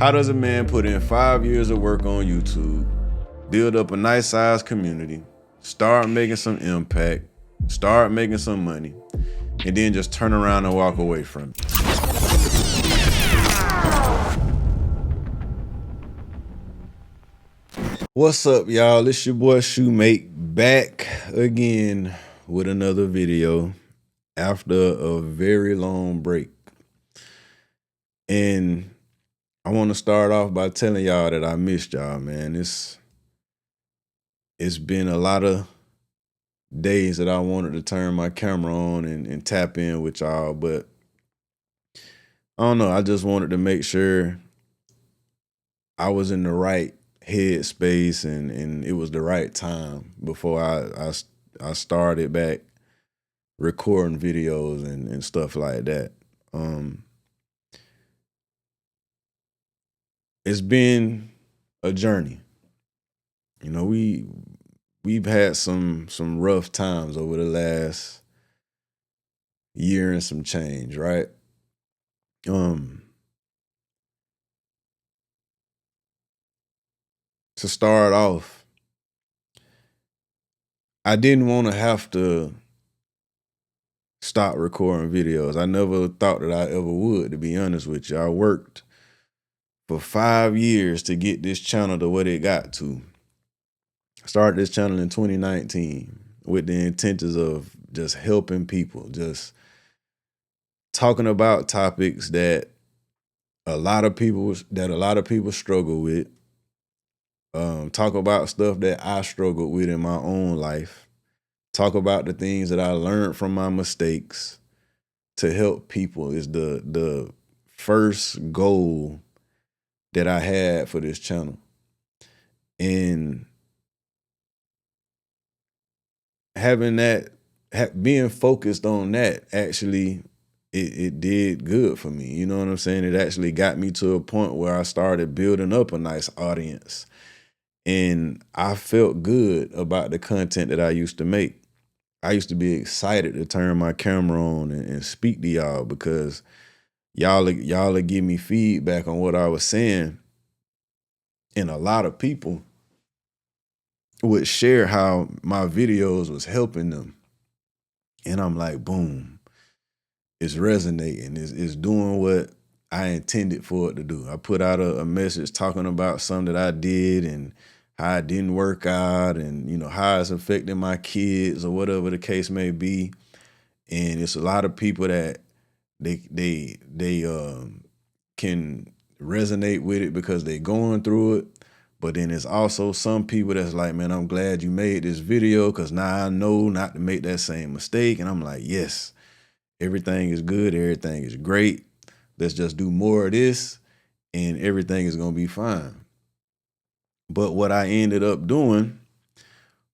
How does a man put in 5 years of work on YouTube, build up a nice sized community, start making some impact, start making some money, and then just turn around and walk away from it? What's up, y'all? It's your boy Shumake back again with another video after a very long break. And I want to start off by telling y'all that I missed y'all, man. It's been a lot of days that I wanted to turn my camera on and tap in with y'all, but I don't know. I just wanted to make sure I was in the right headspace and it was the right time before I started back recording videos and stuff like that. It's been a journey. You know, we've had some rough times over the last year and some change, right? To start off, I didn't want to have to stop recording videos. I never thought that I ever would, to be honest with you. I worked for 5 years to get this channel to what it got to. I started this channel in 2019 with the intentions of just helping people, just talking about topics that a lot of people struggle with. Talk about stuff that I struggled with in my own life. Talk about the things that I learned from my mistakes to help people is the first goal that I had for this channel. And having that, being focused on that, actually, it did good for me. You know what I'm saying? It actually got me to a point where I started building up a nice audience. And I felt good about the content that I used to make. I used to be excited to turn my camera on and speak to y'all because y'all would give me feedback on what I was saying. And a lot of people would share how my videos was helping them. And I'm like, boom, it's resonating. It's doing what I intended for it to do. I put out a message talking about something that I did and how it didn't work out and, you know, how it's affecting my kids or whatever the case may be. And it's a lot of people that they can resonate with it because they're going through it. But then there's also some people that's like, man, I'm glad you made this video because now I know not to make that same mistake. And I'm like, yes, everything is good. Everything is great. Let's just do more of this and everything is going to be fine. But what I ended up doing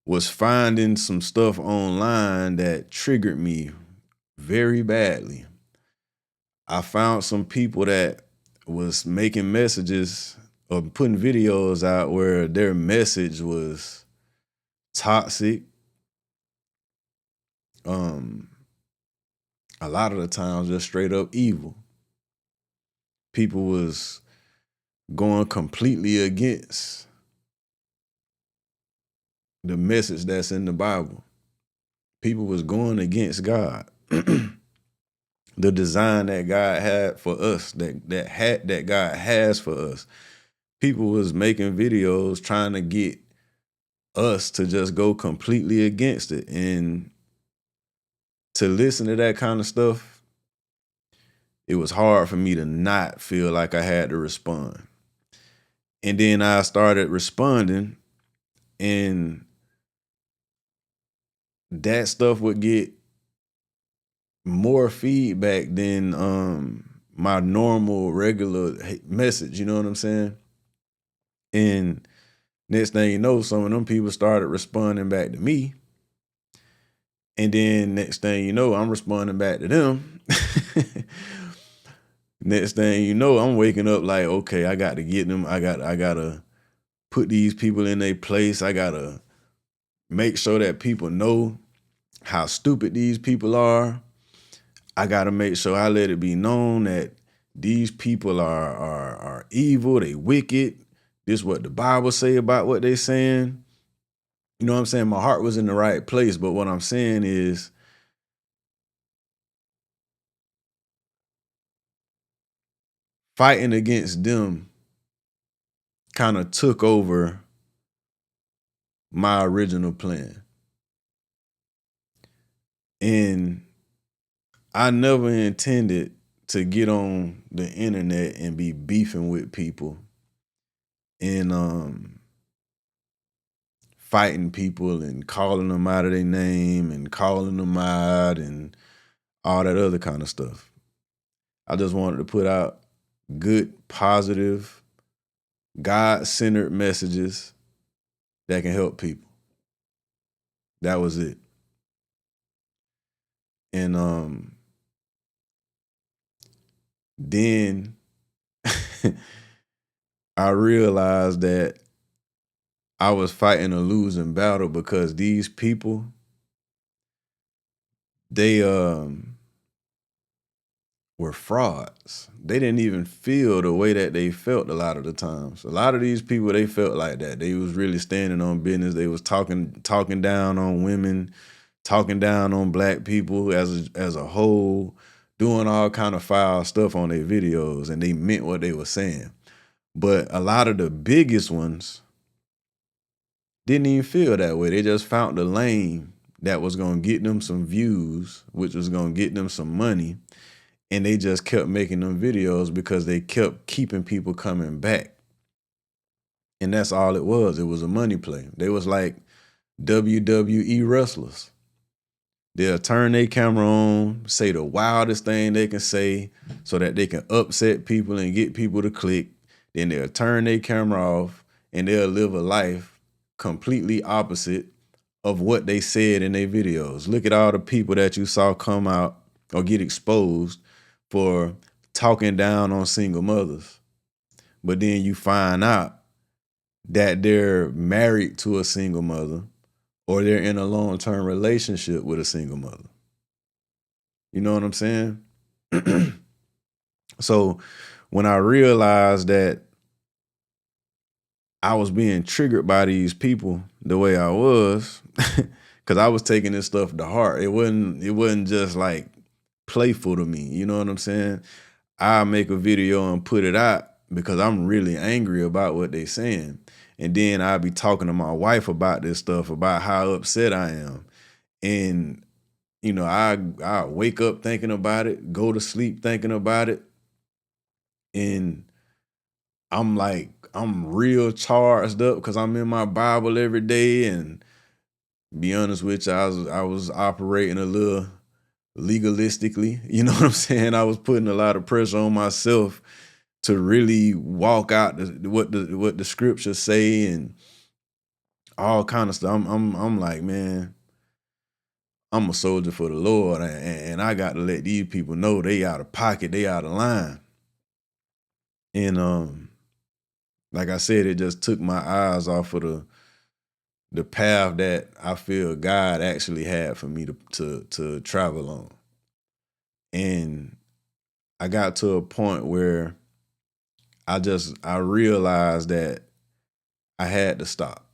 was finding some stuff online that triggered me very badly. I found some people that was making messages or putting videos out where their message was toxic. A lot of the times just straight up evil. People was going completely against the message that's in the Bible. People was going against God. The design that God had for us, that God has for us. People was making videos trying to get us to just go completely against it. And to listen to that kind of stuff, it was hard for me to not feel like I had to respond. And then I started responding, and that stuff would get more feedback than my normal regular message, you know what I'm saying? And next thing you know, some of them people started responding back to me. And then next thing you know, I'm responding back to them. Next thing you know, I'm waking up like, okay, I got to get them. I gotta put these people in their place. I gotta make sure that people know how stupid these people are. I gotta make sure I let it be known that these people are evil, they wicked. This is what the Bible say about what they saying. You know what I'm saying? My heart was in the right place, but what I'm saying is fighting against them kind of took over my original plan. And I never intended to get on the internet and be beefing with people and fighting people and calling them out of their name and calling them out and all that other kind of stuff. I just wanted to put out good, positive, God-centered messages that can help people. That was it. And then I realized that I was fighting a losing battle because these people, they were frauds. They didn't even feel the way that they felt a lot of the times. A lot of these people, they felt like that. They was really standing on business. They was talking down on women, talking down on black people as a whole, doing all kind of foul stuff on their videos, and they meant what they were saying. But a lot of the biggest ones didn't even feel that way. They just found the lane that was going to get them some views, which was going to get them some money. And they just kept making them videos because they kept keeping people coming back. And that's all it was. It was a money play. They was like WWE wrestlers. They'll turn their camera on, say the wildest thing they can say so that they can upset people and get people to click. Then they'll turn their camera off and they'll live a life completely opposite of what they said in their videos. Look at all the people that you saw come out or get exposed for talking down on single mothers. But then you find out that they're married to a single mother or they're in a long-term relationship with a single mother. You know what I'm saying? So when I realized that I was being triggered by these people the way I was, because I was taking this stuff to heart. It wasn't just like playful to me. You know what I'm saying? I make a video and put it out because I'm really angry about what they saying. And then I'll be talking to my wife about this stuff, about how upset I am. And, you know, I wake up thinking about it, go to sleep thinking about it. And I'm like, I'm real charged up because I'm in my Bible every day. And be honest with you, I was operating a little legalistically. You know what I'm saying? I was putting a lot of pressure on myself to really walk out what the scriptures say and all kind of stuff. I'm like, man, I'm a soldier for the Lord, and I got to let these people know they out of pocket, they out of line. And like I said, it just took my eyes off of the path that I feel God actually had for me to travel on. And I got to a point where I realized that I had to stop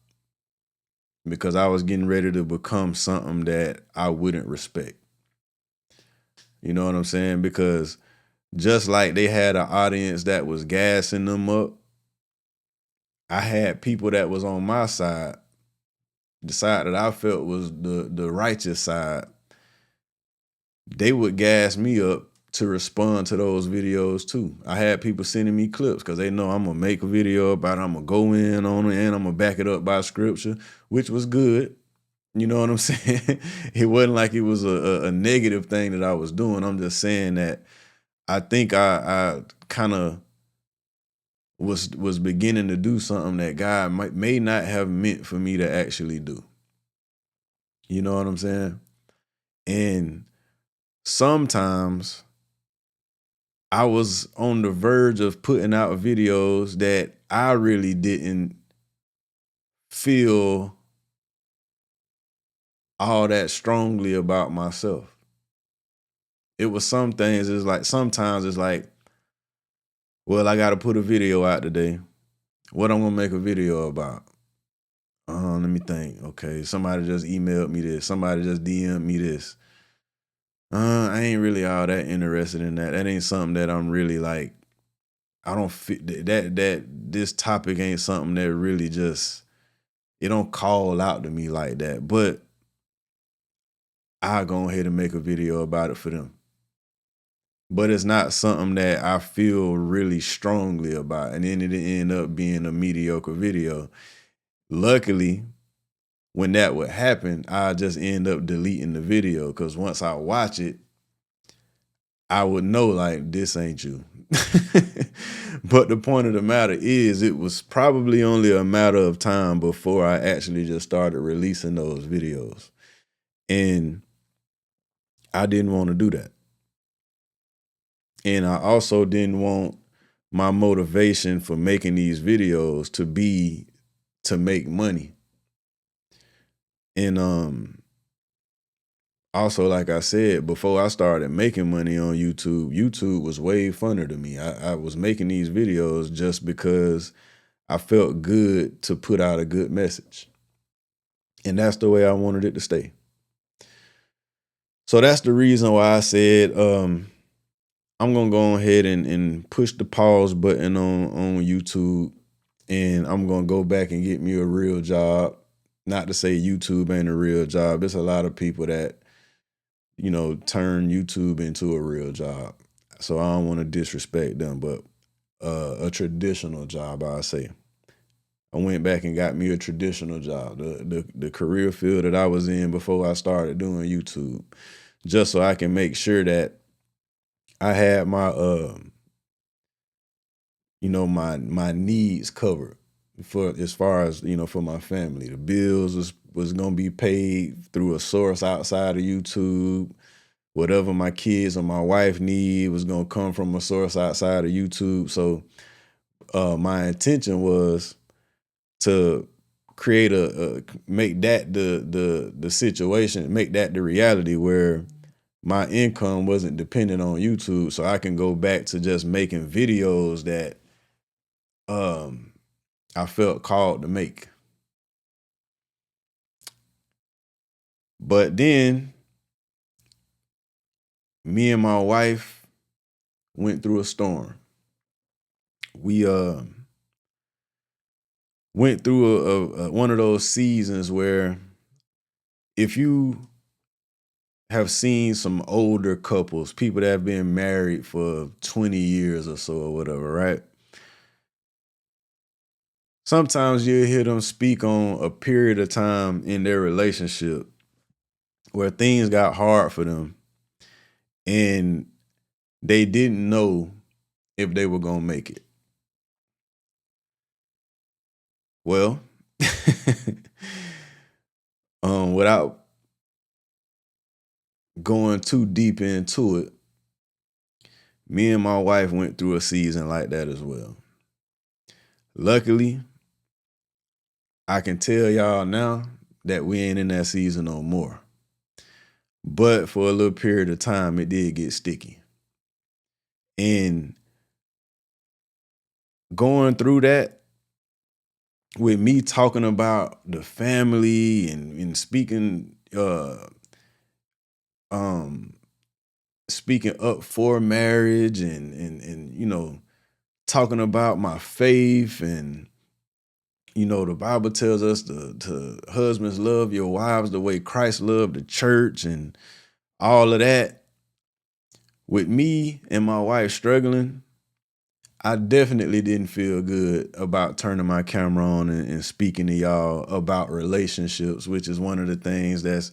because I was getting ready to become something that I wouldn't respect. You know what I'm saying? Because just like they had an audience that was gassing them up, I had people that was on my side, the side that I felt was the righteous side. They would gas me up to respond to those videos too. I had people sending me clips because they know I'm gonna make a video about it, I'm gonna go in on it, and I'm gonna back it up by scripture, which was good. You know what I'm saying? It wasn't like it was a negative thing that I was doing. I'm just saying that I think I kind of was beginning to do something that God may not have meant for me to actually do. You know what I'm saying? And sometimes I was on the verge of putting out videos that I really didn't feel all that strongly about myself. It was some things, it's like sometimes it's like Well, I gotta put a video out today. What I'm gonna make a video about? Let me think. Okay, somebody just emailed me this. Somebody just DM'd me this. I ain't really all that interested in that. That ain't something that I'm really like. I don't fit that. This topic ain't something that really just it don't call out to me like that. But I'll go ahead and make a video about it for them. But it's not something that I feel really strongly about, and then it end up being a mediocre video. Luckily, when that would happen, I just end up deleting the video because once I watch it, I would know like this ain't you. But the point of the matter is, it was probably only a matter of time before I actually just started releasing those videos, and I didn't want to do that. And I also didn't want my motivation for making these videos to be to make money. And also, like I said, before I started making money on YouTube, YouTube was way funner to me. I was making these videos just because I felt good to put out a good message. And that's the way I wanted it to stay. So that's the reason why I said I'm gonna go ahead and push the pause button on YouTube, and I'm gonna go back and get me a real job. Not to say YouTube ain't a real job. There's a lot of people that, turn YouTube into a real job. So I don't want to disrespect them, but a traditional job, I say. I went back and got me a traditional job, the career field that I was in before I started doing YouTube, just so I can make sure that I had my my needs covered for as far as for my family. The bills was gonna be paid through a source outside of YouTube. Whatever my kids or my wife need was gonna come from a source outside of YouTube. So my intention was to create make that the situation, make that the reality where my income wasn't dependent on YouTube, so I can go back to just making videos that I felt called to make. But then me and my wife went through a storm. We went through one of those seasons where if you have seen some older couples, people that have been married for 20 years or so or whatever, right? Sometimes you'll hear them speak on a period of time in their relationship where things got hard for them and they didn't know if they were going to make it. Well, without going too deep into it, me and my wife went through a season like that as well. Luckily, I can tell y'all now that we ain't in that season no more. But for a little period of time, it did get sticky. And going through that, with me talking about the family and speaking speaking up for marriage and talking about my faith, and the Bible tells us to husbands love your wives the way Christ loved the church and all of that. With me and my wife struggling, I definitely didn't feel good about turning my camera on and speaking to y'all about relationships, which is one of the things that's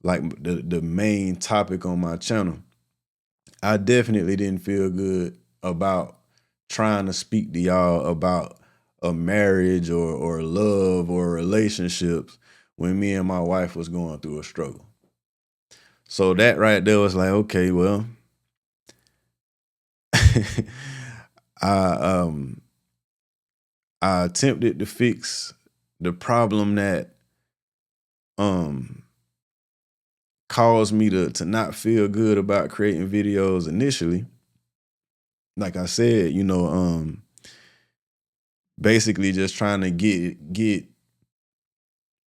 like the main topic on my channel. I definitely didn't feel good about trying to speak to y'all about a marriage or love or relationships when me and my wife was going through a struggle. So that right there was like, okay, well, I I attempted to fix the problem that caused me to not feel good about creating videos initially. like I said, basically just trying to get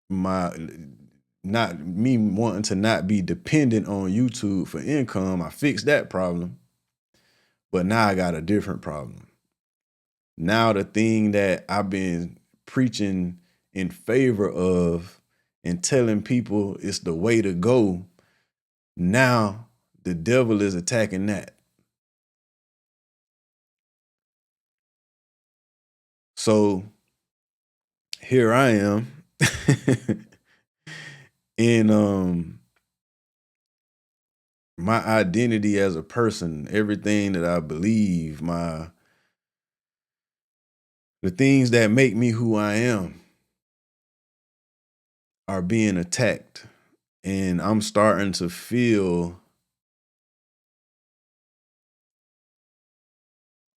my not me wanting to not be dependent on YouTube for income. I fixed that problem, but now I got a different problem. Now the thing that I've been preaching in favor of and telling people it's the way to go, now the devil is attacking that. So here I am in my identity as a person, everything that I believe, the things that make me who I am are being attacked. And I'm starting to feel,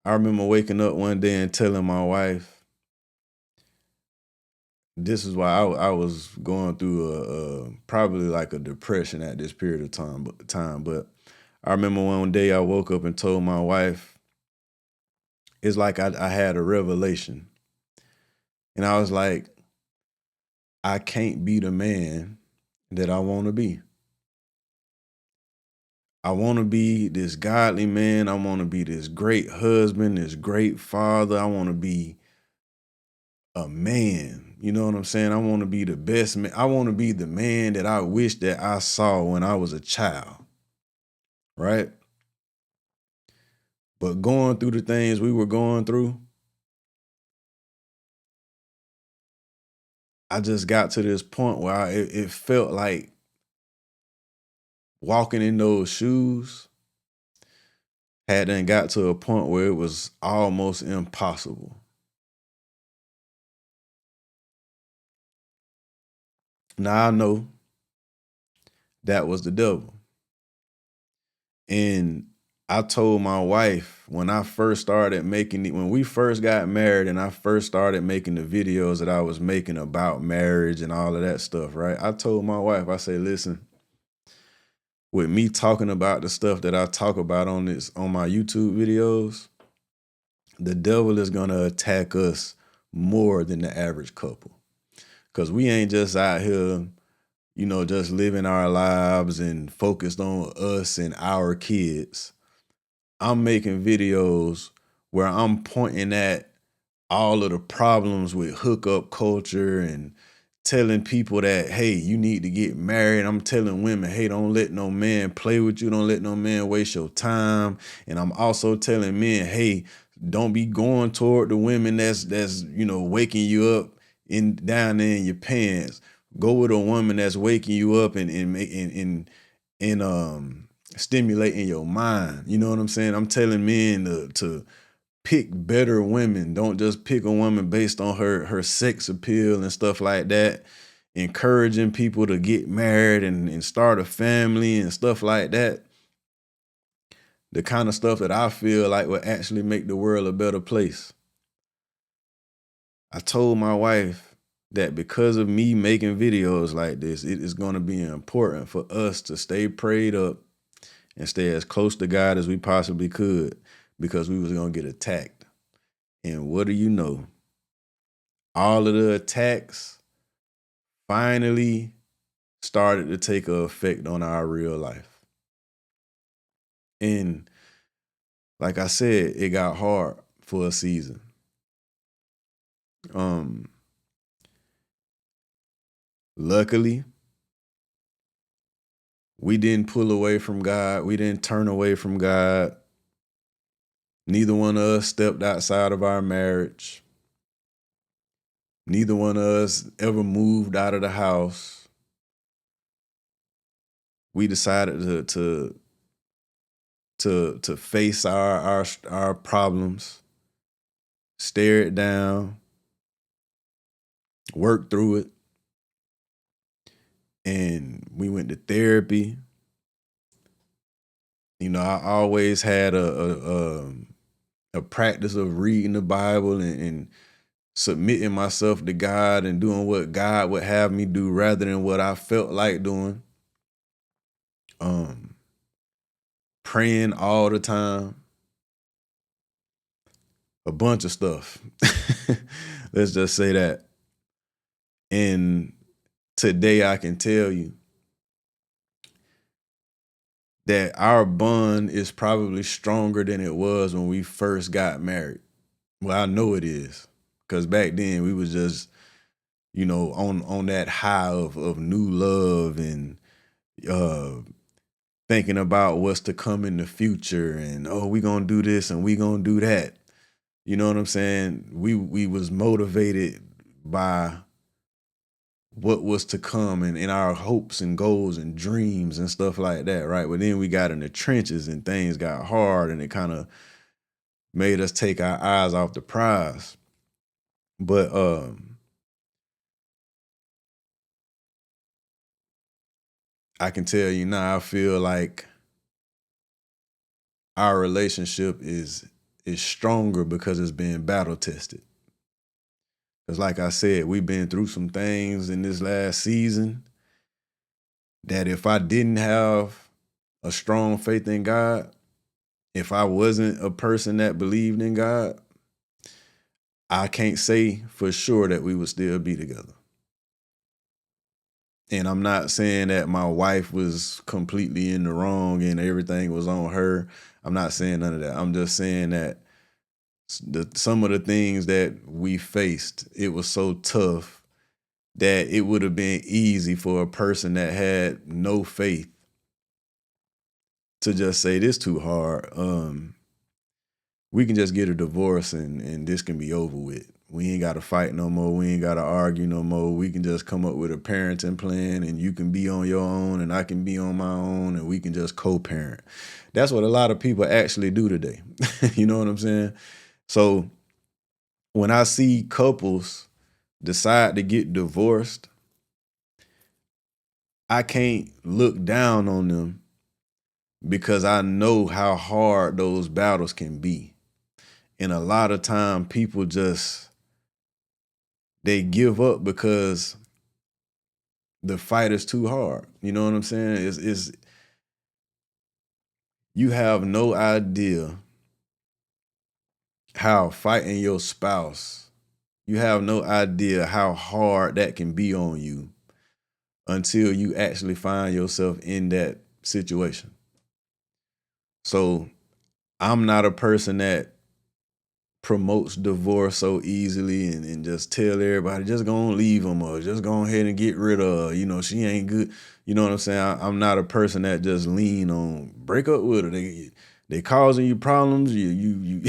I remember waking up one day and telling my wife, this is why I was going through probably like a depression at this period of time. But I remember one day I woke up and told my wife, it's like I had a revelation. And I was like, I can't be the man that I want to be. I want to be this godly man. I want to be this great husband, this great father. I want to be a man. You know what I'm saying? I want to be the best man. I want to be the man that I wish that I saw when I was a child. Right? But going through the things we were going through, I just got to this point where it felt like walking in those shoes had then got to a point where it was almost impossible. Now I know that was the devil. And I told my wife when I first started when we first got married and I first started making the videos that I was making about marriage and all of that stuff, right? I told my wife, I say, listen, with me talking about the stuff that I talk about on my YouTube videos, the devil is gonna attack us more than the average couple. Cause we ain't just out here, just living our lives and focused on us and our kids. I'm making videos where I'm pointing at all of the problems with hookup culture and telling people that, hey, you need to get married. I'm telling women, hey, don't let no man play with you. Don't let no man waste your time. And I'm also telling men, hey, don't be going toward the women that's waking you up down there in your pants. Go with a woman that's waking you up and stimulating your mind. You know what I'm saying? I'm telling men to pick better women. Don't just pick a woman based on her sex appeal and stuff like that. Encouraging people to get married and start a family and stuff like that. The kind of stuff that I feel like would actually make the world a better place. I told my wife that because of me making videos like this, it is going to be important for us to stay prayed up and stay as close to God as we possibly could, because we was going to get attacked. And what do you know? All of the attacks finally started to take an effect on our real life. And like I said, it got hard for a season. Luckily, we didn't pull away from God. We didn't turn away from God. Neither one of us stepped outside of our marriage. Neither one of us ever moved out of the house. We decided to face our problems, stare it down, work through it. And we went to therapy. I always had a practice of reading the Bible and submitting myself to God and doing what God would have me do rather than what I felt like doing. Praying all the time. a bunch of stuff. Let's just say that. And today I can tell you that our bond is probably stronger than it was when we first got married. Well, I know it is. Because back then we was just, on that high of new love and uh thinking about what's to come in the future and we gonna do this and we gonna do that. You know what I'm saying? We was motivated by what was to come and in our hopes and goals and dreams and stuff like that, right? But then we got in the trenches and things got hard and it kind of made us take our eyes off the prize. But I can tell you now, I feel like our relationship is stronger because it's being battle tested. Because like I said, we've been through some things in this last season that if I didn't have a strong faith in God, if I wasn't a person that believed in God, I can't say for sure that we would still be together. And I'm not saying that my wife was completely in the wrong and everything was on her. I'm not saying none of that. I'm just saying that some of the things that we faced, it was so tough that it would have been easy for a person that had no faith to just say this too hard. We can just get a divorce and this can be over with. We ain't got to fight no more. We ain't got to argue no more. We can just come up with a parenting plan and you can be on your own and I can be on my own and we can just co-parent. That's what a lot of people actually do today. You know what I'm saying? So when I see couples decide to get divorced, I can't look down on them because I know how hard those battles can be. And a lot of time people they give up because the fight is too hard. You know what I'm saying? It's you have no idea how fighting your spouse, you have no idea how hard that can be on you until you actually find yourself in that situation. So I'm not a person that promotes divorce so easily and just tell everybody just gonna leave them or just go ahead and get rid of her. She ain't good. You know what I'm saying? I'm not a person that just lean on break up with her. They causing you problems. You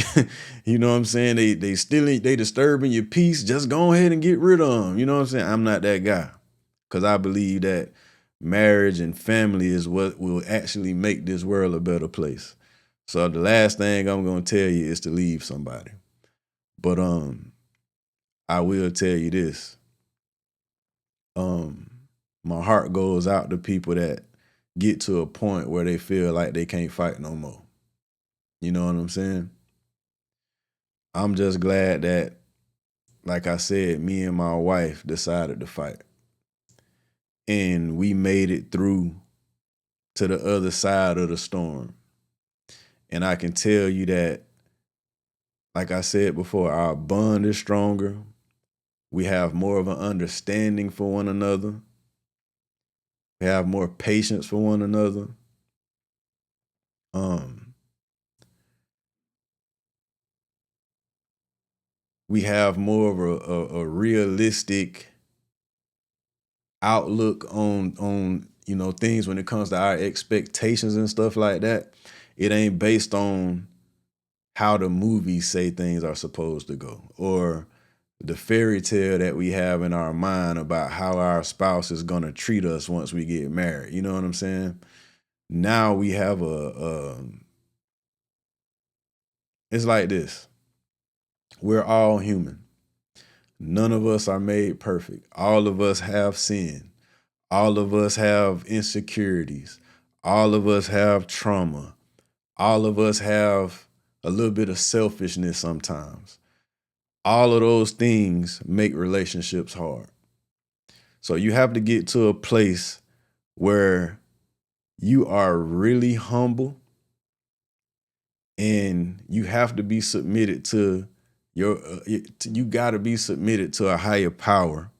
you know what I'm saying? They stealing, they disturbing your peace. Just go ahead and get rid of them. You know what I'm saying? I'm not that guy because I believe that marriage and family is what will actually make this world a better place. So the last thing I'm gonna tell you is to leave somebody. But I will tell you this. Um, my heart goes out to people that get to a point where they feel like they can't fight no more. You know what I'm saying? I'm just glad that, like I said, me and my wife decided to fight. And we made it through to the other side of the storm. And I can tell you that, like I said before, our bond is stronger. We have more of an understanding for one another. We have more patience for one another. Um, we have more of a realistic outlook on things when it comes to our expectations and stuff like that. It ain't based on how the movies say things are supposed to go or the fairy tale that we have in our mind about how our spouse is going to treat us once we get married. You know what I'm saying? Now we have it's like this. We're all human. None of us are made perfect. All of us have sin. All of us have insecurities. All of us have trauma. All of us have a little bit of selfishness sometimes. All of those things make relationships hard. So you have to get to a place where you are really humble and you have to be submitted to You got to be submitted to a higher power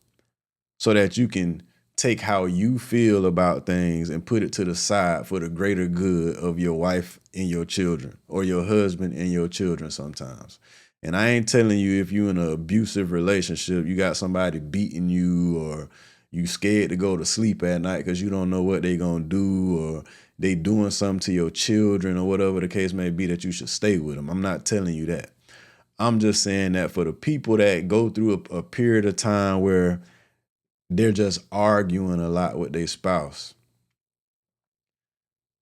so that you can take how you feel about things and put it to the side for the greater good of your wife and your children, or your husband and your children sometimes. And I ain't telling you if you in an abusive relationship, you got somebody beating you, or you scared to go to sleep at night because you don't know what they gonna do, or they doing something to your children, or whatever the case may be, that you should stay with them. I'm not telling you that. I'm just saying that for the people that go through a period of time where they're just arguing a lot with their spouse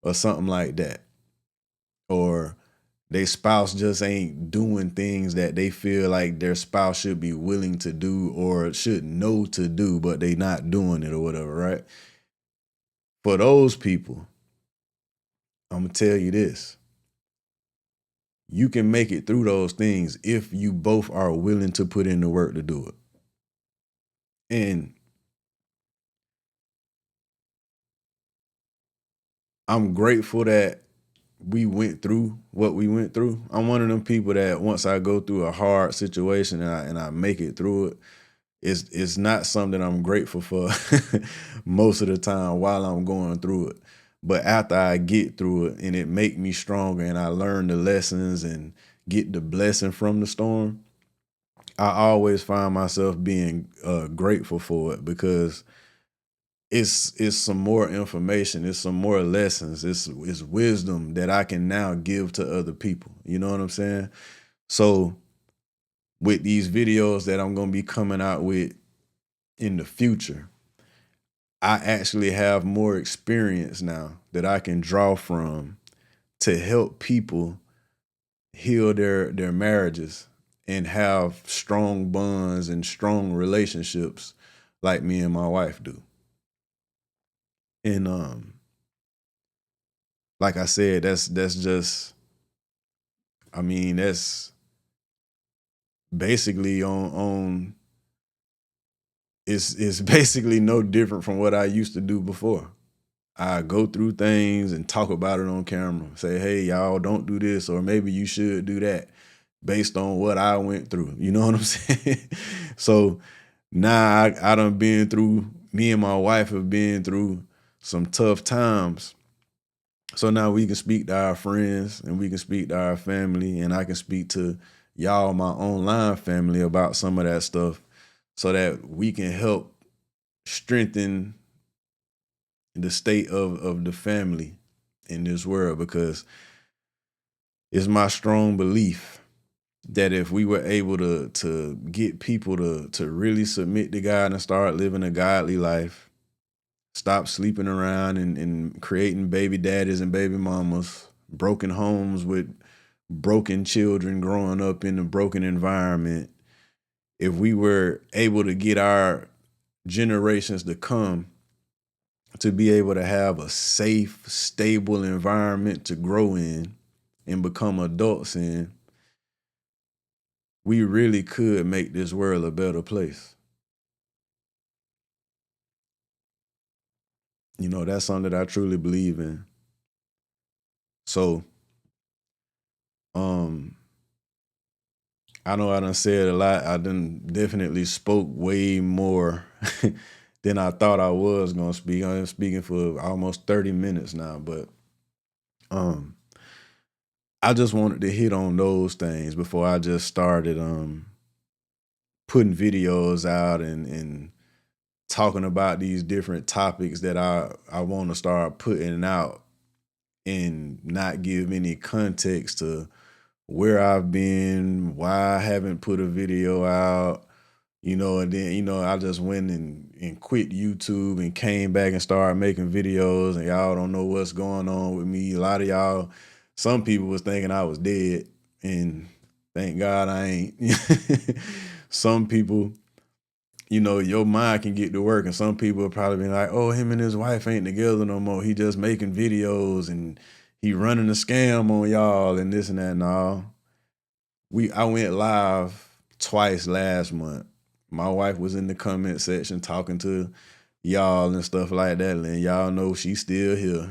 or something like that, or their spouse just ain't doing things that they feel like their spouse should be willing to do or should know to do, but they not doing it or whatever, right? For those people, I'm gonna tell you this. You can make it through those things if you both are willing to put in the work to do it. And I'm grateful that we went through what we went through. I'm one of them people that once I go through a hard situation and I make it through it, it's not something I'm grateful for most of the time while I'm going through it. But after I get through it and it make me stronger and I learn the lessons and get the blessing from the storm, I always find myself being grateful for it, because it's some more information, it's some more lessons, it's wisdom that I can now give to other people. You know what I'm saying? So with these videos that I'm gonna be coming out with in the future, I actually have more experience now that I can draw from to help people heal their marriages and have strong bonds and strong relationships like me and my wife do. And like I said, that's just, I mean, that's basically on it's basically no different from what I used to do before. I go through things and talk about it on camera. Say, hey, y'all, don't do this, or maybe you should do that based on what I went through. You know what I'm saying? So now I done been through, me and my wife have been through some tough times. So now we can speak to our friends and we can speak to our family, and I can speak to y'all, my online family, about some of that stuff so that we can help strengthen the state of the family in this world. Because it's my strong belief that if we were able to get people to really submit to God and start living a godly life, stop sleeping around and creating baby daddies and baby mamas, broken homes with broken children growing up in a broken environment, if we were able to get our generations to come to be able to have a safe, stable environment to grow in and become adults in, we really could make this world a better place. You know, that's something that I truly believe in. So, um, I know I done said a lot. I done definitely spoke way more than I thought I was gonna speak. I'm speaking for almost 30 minutes now, but um I just wanted to hit on those things before I just started putting videos out and talking about these different topics that I want to start putting out, and not give any context to where I've been, why I haven't put a video out, and then, I just went and quit YouTube and came back and started making videos, and y'all don't know what's going on with me. A lot of y'all, some people was thinking I was dead, and thank God I ain't. Some people, your mind can get to work, and some people will probably be like, oh, him and his wife ain't together no more. He just making videos and he running a scam on y'all and this and that and all. I went live twice last month. My wife was in the comment section talking to y'all and stuff like that. And y'all know she's still here.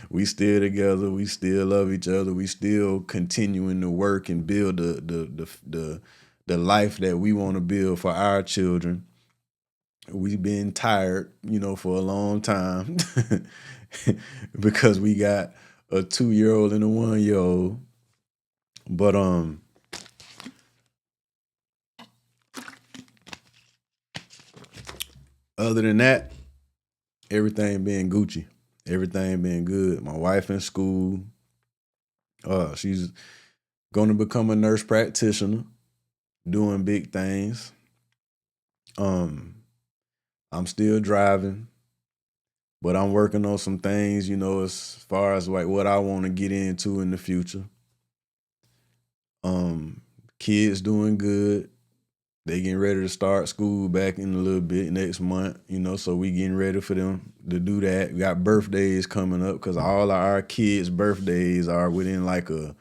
We still together. We still love each other. We still continuing to work and build the life that we want to build for our children. We've been tired, for a long time because we got a 2-year-old and a 1-year-old. But other than that, everything been Gucci. Everything been good. My wife in school. She's gonna become a nurse practitioner, doing big things. I'm still driving, but I'm working on some things, as far as like what I want to get into in the future. Kids doing good. They getting ready to start school back in a little bit next month, so we getting ready for them to do that. We got birthdays coming up because all of our kids' birthdays are within like a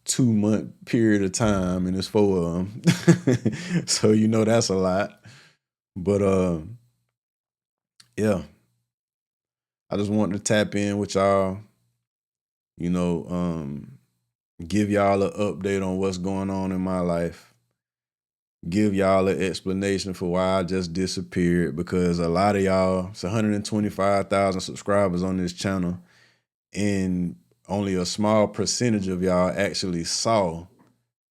2-month period of time, and it's 4 of them. So that's a lot. But yeah, I just wanted to tap in with y'all, give y'all an update on what's going on in my life. Give y'all an explanation for why I just disappeared, because a lot of y'all, it's 125,000 subscribers on this channel, and only a small percentage of y'all actually saw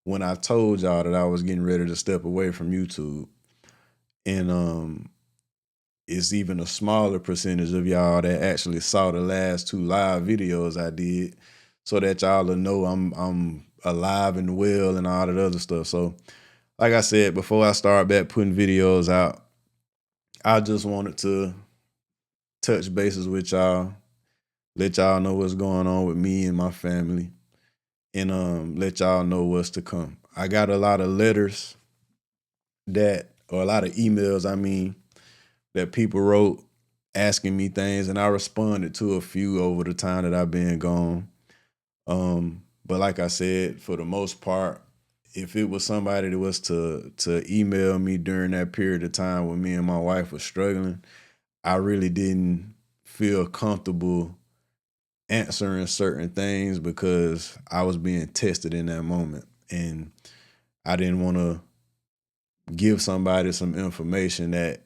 when I told y'all that I was getting ready to step away from YouTube. And it's even a smaller percentage of y'all that actually saw the last 2 live videos I did, so that y'all will know I'm alive and well and all that other stuff. So like I said, before I start back putting videos out, I just wanted to touch bases with y'all, let y'all know what's going on with me and my family, and let y'all know what's to come. I got a lot of letters or a lot of emails, that people wrote asking me things, and I responded to a few over the time that I've been gone. But like I said, for the most part, if it was somebody that was to email me during that period of time when me and my wife was struggling, I really didn't feel comfortable answering certain things because I was being tested in that moment. And I didn't want to give somebody some information that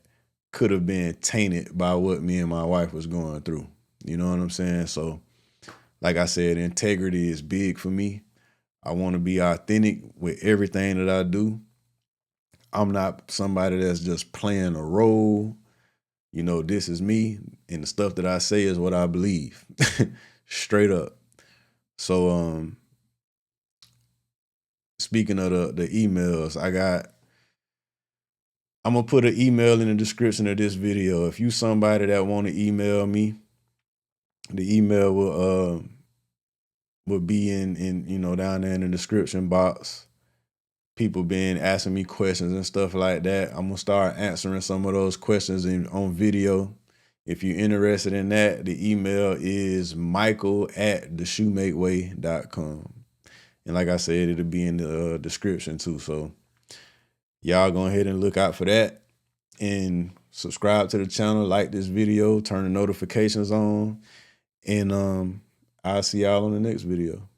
could have been tainted by what me and my wife was going through. You know what I'm saying? So, like I said, integrity is big for me. I want to be authentic with everything that I do. I'm not somebody that's just playing a role. This is me, and the stuff that I say is what I believe. Straight up. So speaking of the emails, I'm gonna put an email in the description of this video. If you somebody that want to email me, the email will be in down there in the description box. People been asking me questions and stuff like that. I'm gonna start answering some of those questions on video. If you're interested in that, the email is michael@theshumakeway.com. And like I said, it'll be in the description too. So y'all go ahead and look out for that, and subscribe to the channel, like this video, turn the notifications on, and I'll see y'all on the next video.